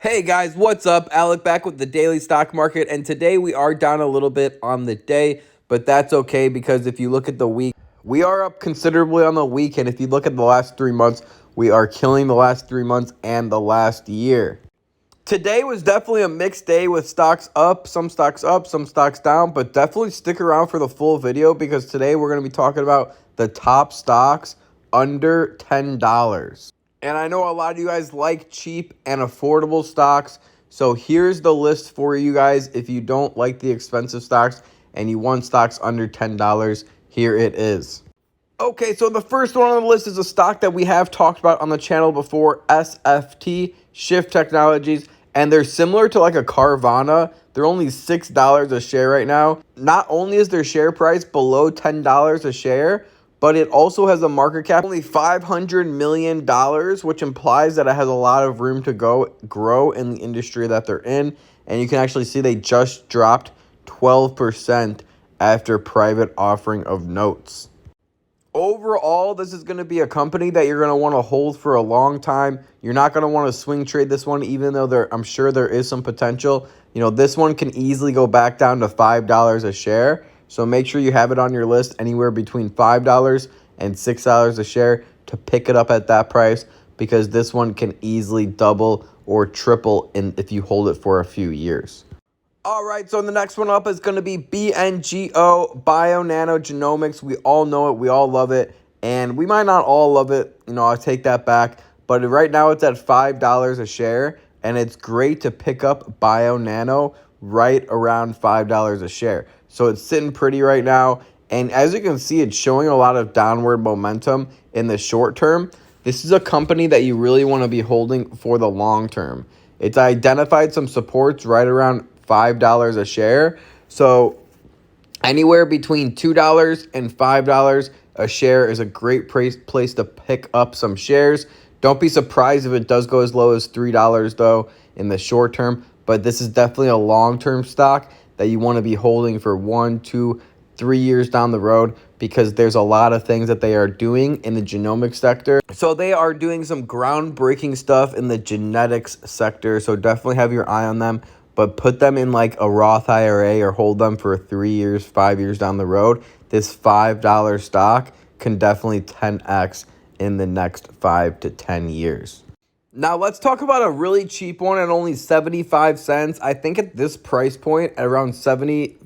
Hey guys, what's up? Alec back with the daily stock market, and today we are down a little bit on the day, but that's okay because if you look at the week, we are up considerably on the week, and if you look at the last 3 months, we are killing the last 3 months and the last year. Today was definitely a mixed day with stocks up, some stocks down, but definitely stick around for the full video because today we're going to be talking about the top stocks under $10. And I know a lot of you guys like cheap and affordable stocks. So here's the list for you guys. If you don't like the expensive stocks and you want stocks under $10, here it is. Okay, so the first one on the list is a stock that we have talked about on the channel before, SFT, Shift Technologies. And they're similar to like a Carvana. They're only $6 a share right now. Not only is their share price below $10 a share, but it also has a market cap only $500 million, which implies that it has a lot of room to grow in the industry that they're in. And you can actually see they just dropped 12% after private offering of notes. Overall, this is going to be a company that you're going to want to hold for a long time. You're not going to want to swing trade this one, even though I'm sure there is some potential. You know, this one can easily go back down to $5 a share. So make sure you have it on your list anywhere between $5 and $6 a share to pick it up at that price, because this one can easily double or triple if you hold it for a few years. All right, so the next one up is going to be BNGO, Bio-Nano-Genomics. We all know it. We all love it. And we might not all love it. You know, I'll take that back. But right now it's at $5 a share. And it's great to pick up Bio-Nano right around $5 a share. So it's sitting pretty right now. And as you can see, it's showing a lot of downward momentum in the short term. This is a company that you really want to be holding for the long term. It's identified some supports right around $5 a share. So anywhere between $2 and $5 a share is a great place to pick up some shares. Don't be surprised if it does go as low as $3 though in the short term, but this is definitely a long-term stock that you want to be holding for 1, 2, 3 years down the road, because there's a lot of things that they are doing in the genomics sector. So they are doing some groundbreaking stuff in the genetics sector. So definitely have your eye on them, but put them in like a Roth IRA or hold them for 3 years, 5 years down the road. This $5 stock can definitely 10x in the next 5 to 10 years. Now let's talk about a really cheap one at only 75 cents. I think at this price point at around 70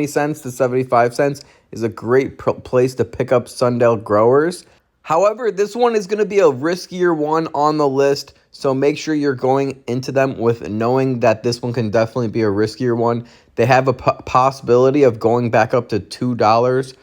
cents to 75 cents is a great place to pick up Sundial Growers. However, this one is going to be a riskier one on the list, so make sure you're going into them with knowing that this one can definitely be a riskier one. They have a possibility of going back up to $2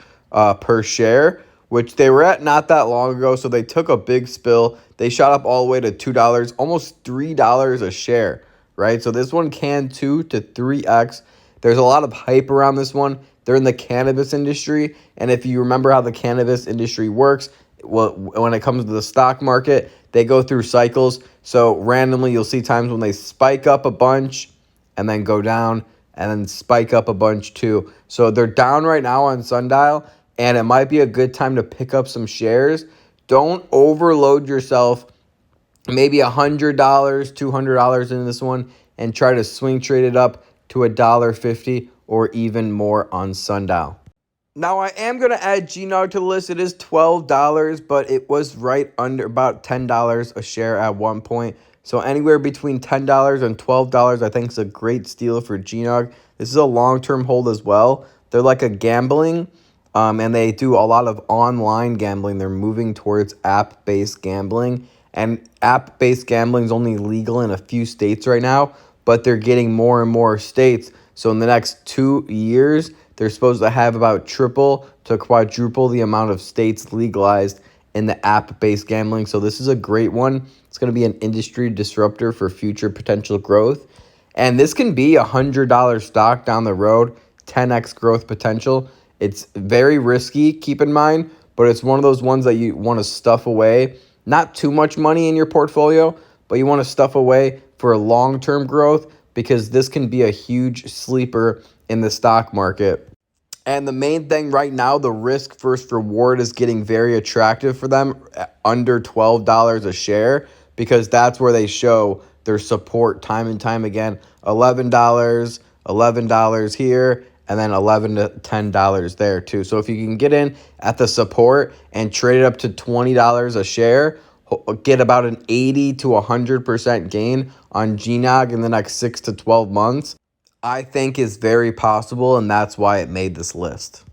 per share, which they were at not that long ago, so they took a big spill. They shot up all the way to $2, almost $3 a share, right? So this one can 2 to 3x. There's a lot of hype around this one. They're in the cannabis industry, and if you remember how the cannabis industry works, well, when it comes to the stock market, they go through cycles. So randomly, you'll see times when they spike up a bunch and then go down and then spike up a bunch too. So they're down right now on Sundial, and it might be a good time to pick up some shares. Don't overload yourself. Maybe $100, $200 in this one, and try to swing trade it up to $1.50 or even more on Sundial. Now, I am going to add GNOG to the list. It is $12, but it was right under about $10 a share at one point. So anywhere between $10 and $12, I think is a great steal for GNOG. This is a long-term hold as well. They're like a gambling, and they do a lot of online gambling. They're moving towards app-based gambling. And app-based gambling is only legal in a few states right now, but they're getting more and more states. So in the next 2 years, they're supposed to have about triple to quadruple the amount of states legalized in the app-based gambling. So this is a great one. It's going to be an industry disruptor for future potential growth. And this can be a $100 stock down the road, 10x growth potential. It's very risky, keep in mind, but it's one of those ones that you want to stuff away. Not too much money in your portfolio, but you want to stuff away for long-term growth, because this can be a huge sleeper in the stock market. And the main thing right now, the risk versus reward is getting very attractive for them under $12 a share, because that's where they show their support time and time again. $11, $11 here, and then $11 to $10 there too. So if you can get in at the support and trade it up to $20 a share, get about an 80 to 100% gain on GNOG in the next 6 to 12 months, I think is very possible, and that's why it made this list.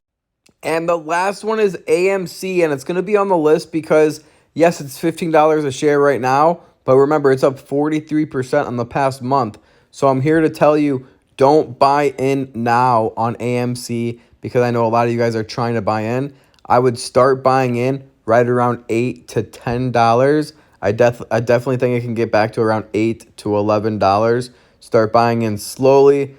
And the last one is AMC, and it's going to be on the list because, yes, it's $15 a share right now, but remember, it's up 43% on the past month. So I'm here to tell you, don't buy in now on AMC because I know a lot of you guys are trying to buy in. I would start buying in right around $8 to $10. I definitely think it can get back to around $8 to $11. Start buying in slowly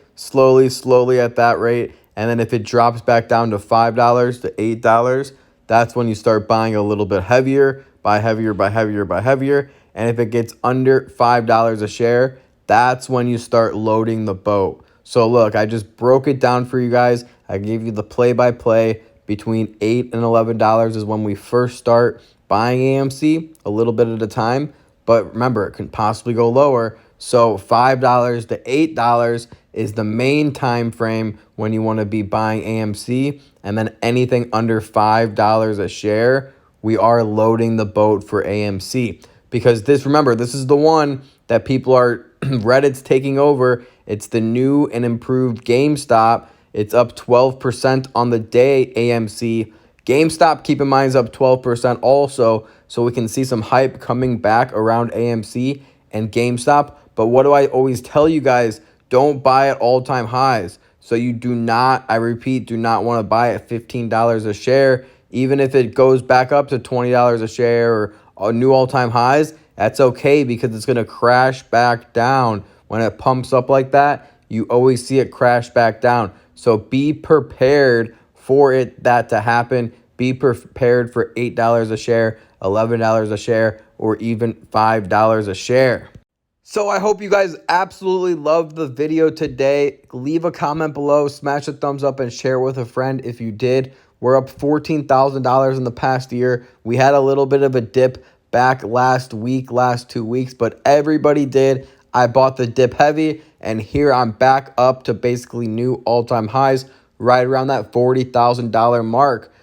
at that rate. And then if it drops back down to $5 to $8, that's when you start buying a little bit heavier, buy heavier. And if it gets under $5 a share, that's when you start loading the boat. So look, I just broke it down for you guys. I gave you the play-by-play. Between $8 and $11 is when we first start buying AMC, a little bit at a time. But remember, it can possibly go lower. So $5 to $8 is the main time frame when you want to be buying AMC. And then anything under $5 a share, we are loading the boat for AMC. Because remember, this is the one that people are, Reddit's taking over. It's the new and improved GameStop. It's up 12% on the day, AMC. GameStop, keep in mind, is up 12% also. So we can see some hype coming back around AMC and GameStop. But what do I always tell you guys? Don't buy at all-time highs. So you do not, I repeat, do not want to buy at $15 a share. Even if it goes back up to $20 a share or new all-time highs, that's okay because it's going to crash back down. When it pumps up like that, you always see it crash back down. So be prepared for that to happen. Be prepared for $8 a share, $11 a share, or even $5 a share. So I hope you guys absolutely loved the video today. Leave a comment below, smash a thumbs up, and share with a friend if you did. We're up $14,000 in the past year. We had a little bit of a dip back last 2 weeks, but everybody did. I bought the dip heavy, and here I'm back up to basically new all-time highs, right around that $40,000 mark.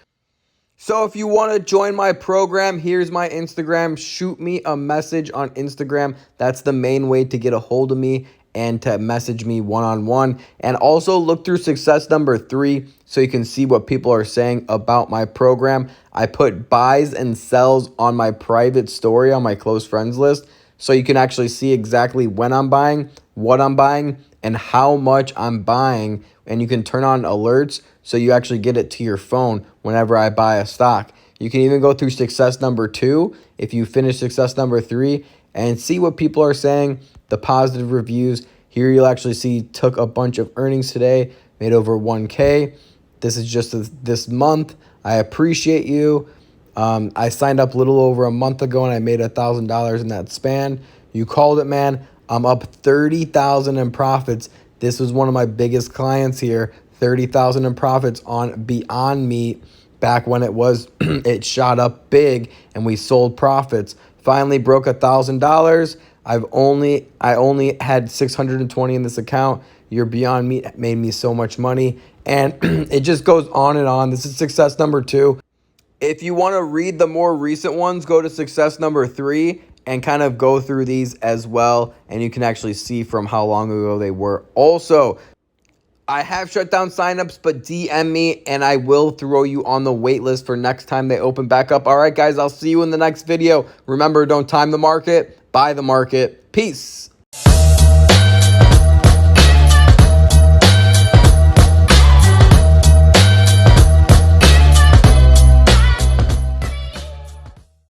So if you want to join my program, here's my Instagram. Shoot me a message on Instagram. That's the main way to get a hold of me and to message me one-on-one. And also look through success number 3 so you can see what people are saying about my program. I put buys and sells on my private story on my close friends list so you can actually see exactly when I'm buying, what I'm buying, and how much I'm buying. And you can turn on alerts so you actually get it to your phone whenever I buy a stock. You can even go through success number 2 if you finish success number 3 and see what people are saying, the positive reviews. Here you'll actually see took a bunch of earnings today, made over 1K. This is just this month. I appreciate you. I signed up a little over a month ago and I made $1,000 in that span. You called it, man. I'm up 30,000 in profits. This was one of my biggest clients here. 30,000 in profits on Beyond Meat back when it shot up big and we sold profits. Finally broke $1,000. I only had 620 in this account. Your Beyond Meat made me so much money, and it just goes on and on. This is success number 2. If you want to read the more recent ones, go to success number 3 and kind of go through these as well, and you can actually see from how long ago they were. Also, I have shut down signups, but DM me and I will throw you on the wait list for next time they open back up. All right, guys, I'll see you in the next video. Remember, don't time the market, buy the market. Peace.